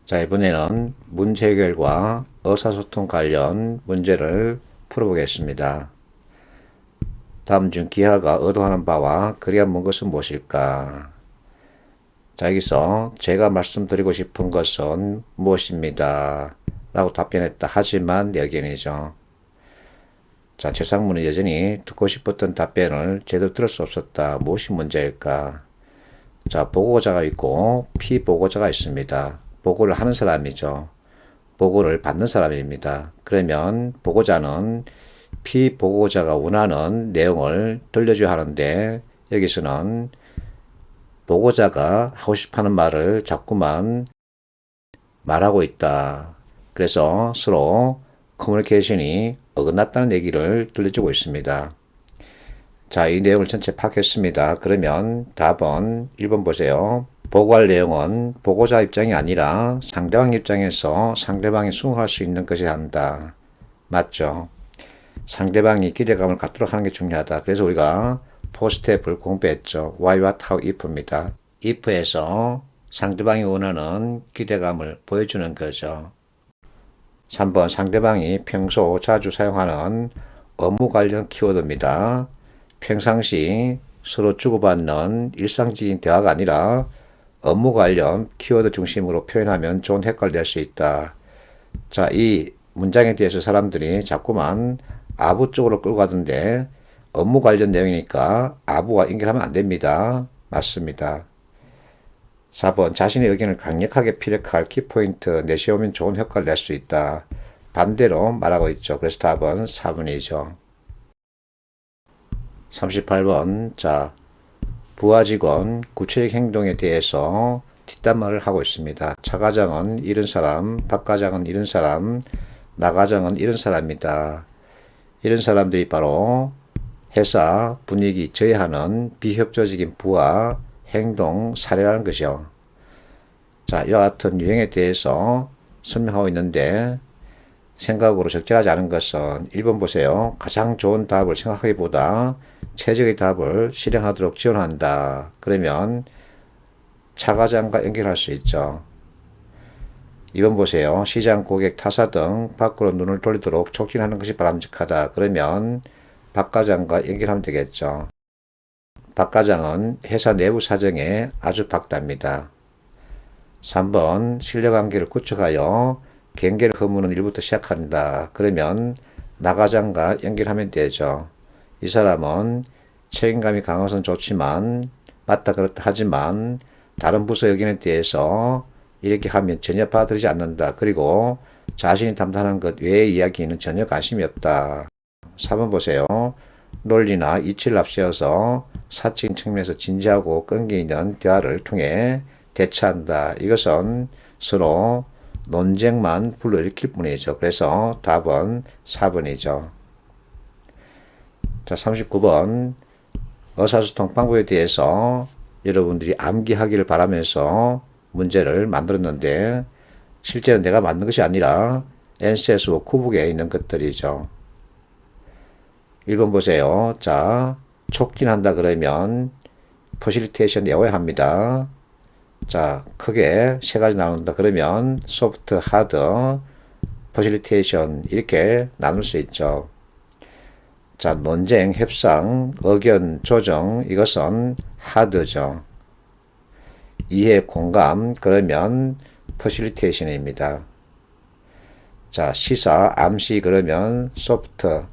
자, 이번에는 문제 해결과 의사소통 관련 문제를 풀어보겠습니다. 다음 중 기하가 의도하는 바와 그리한 먼 것은 무엇일까? 자, 여기서 제가 말씀드리고 싶은 것은 무엇입니다. 라고 답변했다. 하지만 여기이죠. 자, 최상무는 여전히 듣고 싶었던 답변을 제대로 들을 수 없었다. 무엇이 문제일까? 자, 보고자가 있고 피보고자가 있습니다. 보고를 하는 사람이죠. 보고를 받는 사람입니다. 그러면 보고자는 피보고자가 원하는 내용을 들려줘야 하는데 여기서는 보고자가 하고 싶어하는 말을 자꾸만 말하고 있다. 그래서 서로 커뮤니케이션이 어긋났다는 얘기를 들려주고 있습니다. 자, 이 내용을 전체 파악했습니다. 그러면 답은 1번 보세요. 보고할 내용은 보고자 입장이 아니라 상대방 입장에서 상대방이 수긍할 수 있는 것이 한다. 맞죠? 상대방이 기대감을 갖도록 하는 게 중요하다. 그래서 우리가 포스트앱을 공부했죠. why, what, how, if입니다. if에서 상대방이 원하는 기대감을 보여주는 거죠. 3번 상대방이 평소 자주 사용하는 업무 관련 키워드입니다. 평상시 서로 주고받는 일상적인 대화가 아니라 업무 관련 키워드 중심으로 표현하면 좋은 효과를 낼 수 있다. 자, 이 문장에 대해서 사람들이 자꾸만 아부 쪽으로 끌고 가던데 업무 관련 내용이니까 아부와 연결하면 안 됩니다. 맞습니다. 4번 자신의 의견을 강력하게 피력할 키포인트 내세우면 좋은 효과를 낼 수 있다. 반대로 말하고 있죠. 그래서 답은 4번이죠. 38번 자 부하 직원 구체적 행동에 대해서 뒷담화를 하고 있습니다. 차 과장은 이런 사람, 박 과장은 이런 사람, 나 과장은 이런 사람이다. 이런 사람들이 바로 회사 분위기 저해하는 비협조적인 부하 행동 사례라는 것이요. 자, 이와 같은 유형에 대해서 설명하고 있는데 생각으로 적절하지 않은 것은 1번 보세요. 가장 좋은 답을 생각하기보다 최적의 답을 실행하도록 지원한다. 그러면 차과장과 연결할 수 있죠. 2번 보세요. 시장, 고객, 타사 등 밖으로 눈을 돌리도록 촉진하는 것이 바람직하다. 그러면 박 과장과 연결하면 되겠죠. 박 과장은 회사 내부 사정에 아주 박답니다. 3번 신뢰관계를 구축하여 경계를 허무는 일부터 시작한다. 그러면 나 과장과 연결하면 되죠. 이 사람은 책임감이 강한 것은 좋지만 맞다 그렇다 하지만 다른 부서 의견에 대해서 이렇게 하면 전혀 받아들이지 않는다. 그리고 자신이 담당하는 것 외의 이야기는 전혀 관심이 없다. 4번 보세요. 논리나 이치를 앞세워서 사적인 측면에서 진지하고 끈기 있는 대화를 통해 대처한다. 이것은 서로 논쟁만 불러일으킬 뿐이죠. 그래서 답은 4번이죠. 자, 39번 의사소통 방법에 대해서 여러분들이 암기하기를 바라면서 문제를 만들었는데 실제는 내가 만든 것이 아니라 NCS와 쿠북에 있는 것들이죠. 1번 보세요. 자, 촉진한다 그러면 퍼실리테이션 외워야 합니다. 자, 크게 세 가지 나눈다 그러면 소프트, 하드, 퍼실리테이션 이렇게 나눌 수 있죠. 자, 논쟁, 협상, 의견 조정 이것은 하드죠. 이해, 공감 그러면 퍼실리테이션입니다. 자, 시사, 암시 그러면 소프트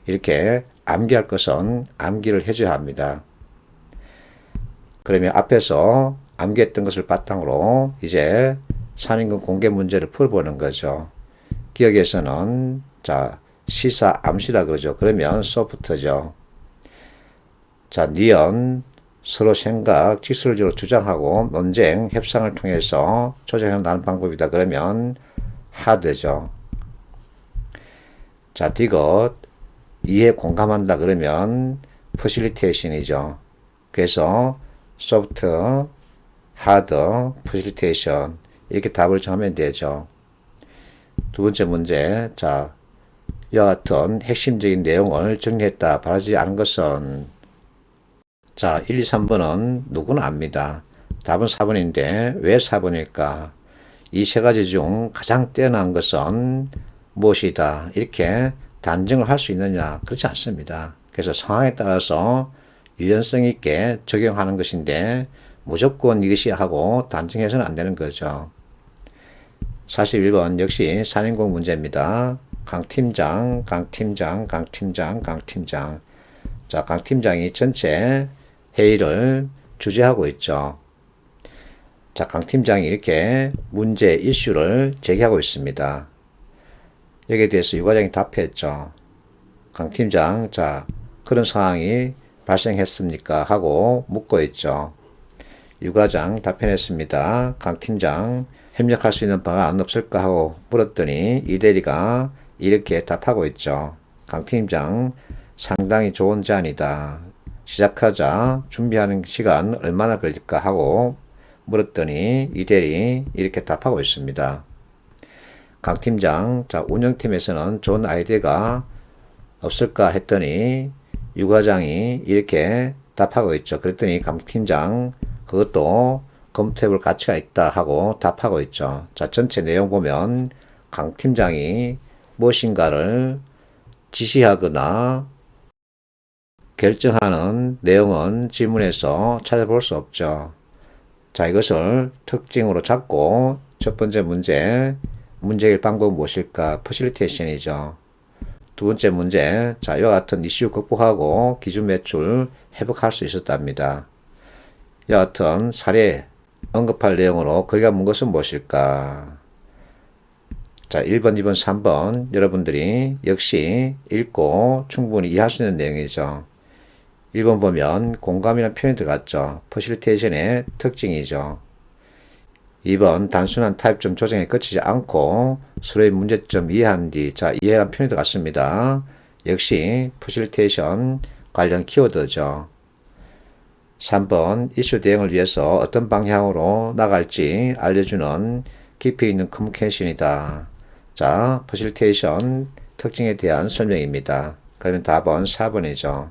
이렇게 암기할 것은 암기를 해줘야 합니다. 그러면 앞에서 암기했던 것을 바탕으로 이제 산임금 공개 문제를 풀어보는 거죠. 기억에서는 자 시사 암시라 그러죠. 그러면 소프트죠. 자, 니은 서로 생각, 직설적으로 주장하고 논쟁, 협상을 통해서 조정해 나가는 방법이다. 그러면 하드죠. 자, 디귿 이해 공감한다. 그러면 퍼실리테이션이죠. 그래서 소프트, 하드, 퍼실리테이션 이렇게 답을 정하면 되죠. 두 번째 문제 자 이와 같은 핵심적인 내용을 정리했다. 바라지 않은 것은 자 1, 2, 3번은 누구나 압니다. 답은 4번인데 왜 4번일까? 이 세 가지 중 가장 뛰어난 것은 무엇이다. 이렇게 단정을 할 수 있느냐? 그렇지 않습니다. 그래서 상황에 따라서 유연성 있게 적용하는 것인데 무조건 이것이 하고 단정해서는 안 되는 거죠. 41번 역시 산인공 문제입니다. 강 팀장. 자, 강 팀장이 전체 회의를 주재하고 있죠. 자, 강 팀장이 이렇게 문제 이슈를 제기하고 있습니다. 여기에 대해서 유 과장이 답했죠. 강 팀장, 자, 그런 상황이 발생했습니까? 하고 묻고 있죠. 유 과장 답변했습니다. 강 팀장, 협력할 수 있는 방안 없을까 하고 물었더니 이 대리가 이렇게 답하고 있죠. 강 팀장, 상당히 좋은 제안이다. 시작하자 준비하는 시간 얼마나 걸릴까 하고 물었더니 이 대리 이렇게 답하고 있습니다. 강 팀장, 자, 운영팀에서는 좋은 아이디어가 없을까 했더니 유 과장이 이렇게 답하고 있죠. 그랬더니 강 팀장, 그것도 검토해볼 가치가 있다 하고 답하고 있죠. 자, 전체 내용 보면 강 팀장이 무엇인가를 지시하거나 결정하는 내용은 지문에서 찾아볼 수 없죠. 자, 이것을 특징으로 잡고 첫 번째 문제, 문제일 방법은 무엇일까? 퍼실리테이션이죠. 두 번째 문제, 자, 이와 같은 이슈 극복하고 기준 매출 회복할 수 있었답니다. 이와 같은 사례 언급할 내용으로 거리가 먼 것은 무엇일까? 자, 1번, 2번, 3번 여러분들이 역시 읽고 충분히 이해할 수 있는 내용이죠. 1번 보면 공감이라는 표현이 들어갔죠. 퍼실리테이션의 특징이죠. 2번 단순한 타입점 조정에 그치지 않고 서로의 문제점 이해한 뒤, 자, 이해란 표현이 들어갔습니다. 역시 퍼실리테이션 관련 키워드죠. 3번 이슈 대응을 위해서 어떤 방향으로 나갈지 알려주는 깊이 있는 커뮤니케이션이다. 자, 퍼실리테이션 특징에 대한 설명입니다. 그러면 답은 4번이죠.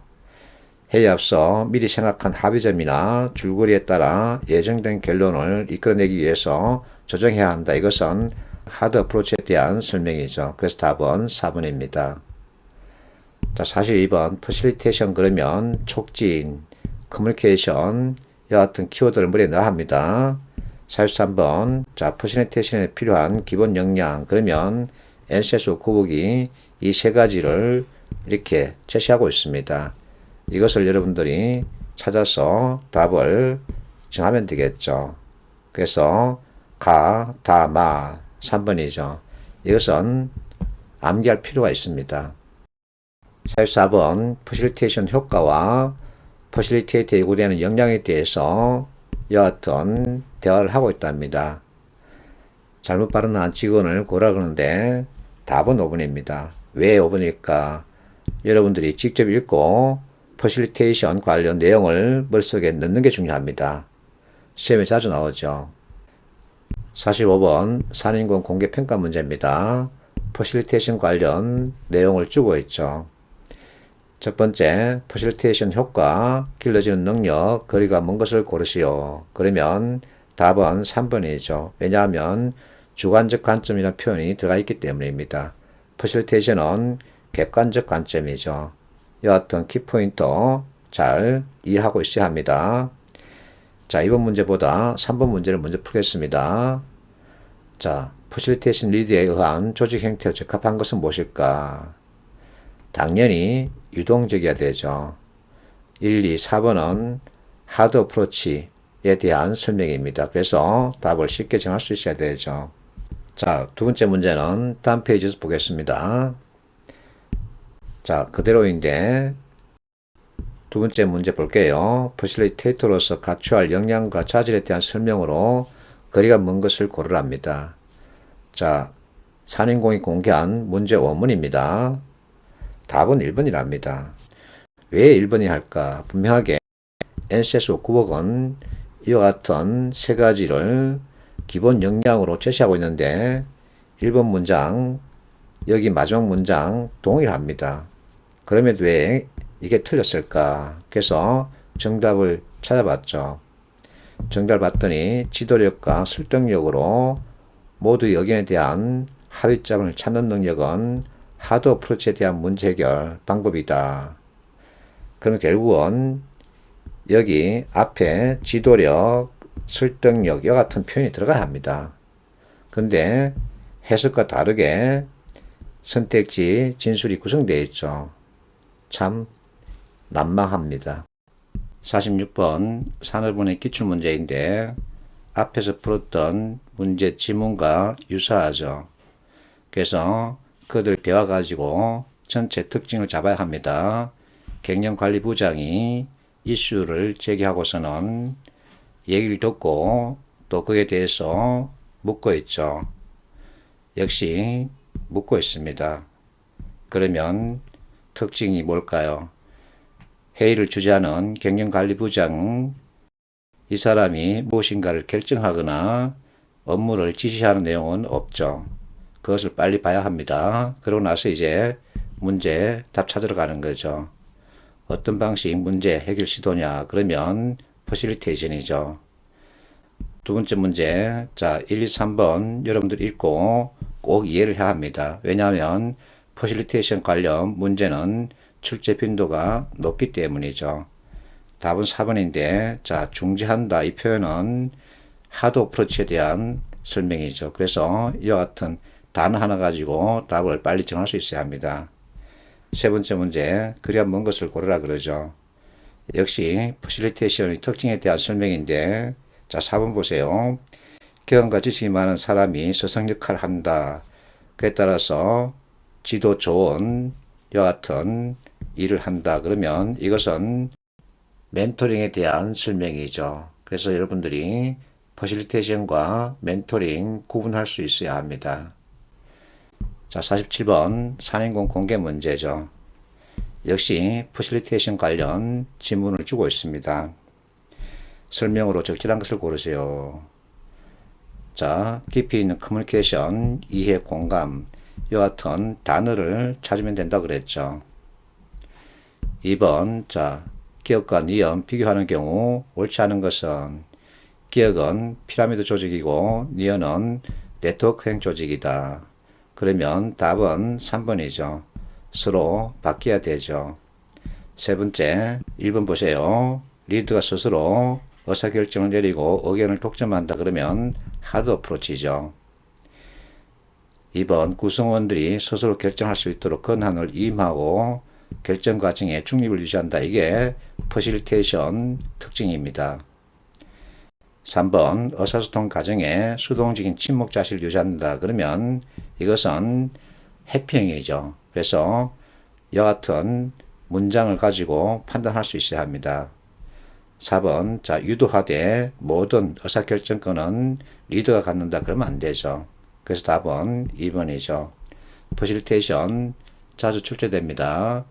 회의에 앞서 미리 생각한 합의점이나 줄거리에 따라 예정된 결론을 이끌어내기 위해서 조정해야 한다. 이것은 하드 어프로치에 대한 설명이죠. 그래서 답은 4번입니다. 자, 42번 퍼실리테이션 그러면 촉진, 커뮤니케이션 이와 같은 키워드를 머리에 넣어야 합니다. 43번 자, 퍼실리테이션에 필요한 기본 역량 그러면 NCS 구북이 이 세 가지를 이렇게 제시하고 있습니다. 이것을 여러분들이 찾아서 답을 정하면 되겠죠. 그래서 가, 다, 마 3번이죠. 이것은 암기할 필요가 있습니다. 44번 퍼실리테이션 효과와 퍼실리테이트에 요구되는 역량에 대해서 이와 같은 대화를 하고 있답니다. 잘못 발언한 직원을 고라 그러는데 답은 5번입니다. 왜 5번일까? 여러분들이 직접 읽고 퍼실리테이션 관련 내용을 머릿속에 넣는 게 중요합니다. 시험에 자주 나오죠. 45번 산인공 공개평가 문제입니다. 퍼실리테이션 관련 내용을 주고 있죠. 첫 번째, 퍼실리테이션 효과, 길러지는 능력, 거리가 먼 것을 고르시오. 그러면 답은 3번이죠. 왜냐하면 주관적 관점이라는 표현이 들어가 있기 때문입니다. 퍼실리테이션은 객관적 관점이죠. 이와 같은 키포인트 잘 이해하고 있어야 합니다. 자, 이번 문제보다 3번 문제를 먼저 풀겠습니다. 자, 퍼실리테이션 리드에 의한 조직 행태에 적합한 것은 무엇일까? 당연히 유동적이어야 되죠. 1, 2, 4번은 하드 어프로치에 대한 설명입니다. 그래서 답을 쉽게 정할 수 있어야 되죠. 자, 두 번째 문제는 다음 페이지에서 보겠습니다. 자, 그대로인데 두 번째 문제 볼게요. 퍼실리테이터로서 갖춰야 할 역량과 자질에 대한 설명으로 거리가 먼 것을 고르랍니다. 자, 산인공이 공개한 문제 원문입니다. 답은 1번이랍니다. 왜 1번이 할까? 분명하게 NCS 9억은 이와 같은 세 가지를 기본 역량으로 제시하고 있는데 1번 문장, 여기 마지막 문장 동일합니다. 그럼에도 왜 이게 틀렸을까? 그래서 정답을 찾아봤죠. 정답을 봤더니 지도력과 설득력으로 모두 의견에 대한 합의점을 찾는 능력은 하드 어프로치에 대한 문제 해결 방법이다. 그럼 결국은 여기 앞에 지도력, 설득력, 이 같은 표현이 들어가야 합니다. 근데 해석과 다르게 선택지, 진술이 구성되어 있죠. 참 난망합니다. 46번 산업은행 기출문제인데 앞에서 풀었던 문제 지문과 유사하죠. 그래서 그들 배워가지고 전체 특징을 잡아야 합니다. 갱년관리부장이 이슈를 제기하고서는 얘기를 듣고 또 그에 대해서 묻고 있죠. 역시 묻고 있습니다. 그러면 특징이 뭘까요? 회의를 주재하는 갱년관리부장, 이 사람이 무엇인가를 결정하거나 업무를 지시하는 내용은 없죠. 그것을 빨리 봐야 합니다. 그러고 나서 이제 문제 답 찾으러 가는 거죠. 어떤 방식 문제 해결 시도냐? 그러면 퍼실리테이션이죠. 두 번째 문제, 자 1, 2, 3번 여러분들 읽고 꼭 이해를 해야 합니다. 왜냐하면 퍼실리테이션 관련 문제는 출제 빈도가 높기 때문이죠. 답은 4번인데 자 중재한다 이 표현은 하드 어프로치에 대한 설명이죠. 그래서 이와 같은 단어 하나 가지고 답을 빨리 정할 수 있어야 합니다. 세 번째 문제, 그래야 먼 것을 고르라 그러죠. 역시 퍼실리테이션의 특징에 대한 설명인데 자 4번 보세요. 경험과 지식이 많은 사람이 서성 역할을 한다. 그에 따라서 지도 좋은 이와 같은 일을 한다. 그러면 이것은 멘토링에 대한 설명이죠. 그래서 여러분들이 퍼실리테이션과 멘토링 구분할 수 있어야 합니다. 자, 47번 산인공 공개 문제죠. 역시 퍼실리테이션 관련 지문을 주고 있습니다. 설명으로 적절한 것을 고르세요. 자, 깊이 있는 커뮤니케이션, 이해, 공감, 이와 같은 단어를 찾으면 된다 그랬죠. 2번, 자, 기억과 니언 비교하는 경우 옳지 않은 것은 기억은 피라미드 조직이고 니언은 네트워크형 조직이다. 그러면 답은 3번이죠. 서로 바뀌어야 되죠. 세 번째, 1번 보세요. 리드가 스스로 의사결정을 내리고 의견을 독점한다. 그러면 하드 어프로치죠. 2번, 구성원들이 스스로 결정할 수 있도록 권한을 임하고 결정 과정에 중립을 유지한다. 이게 퍼실리테이션 특징입니다. 3번, 의사소통 과정에 수동적인 침묵 자세를 유지한다. 그러면 이것은 회피형이죠. 그래서 이와 같은 문장을 가지고 판단할 수 있어야 합니다. 4번, 자, 유도하되 모든 의사결정권은 리더가 갖는다. 그러면 안 되죠. 그래서 답은 2번이죠. 퍼실리테이션 자주 출제됩니다.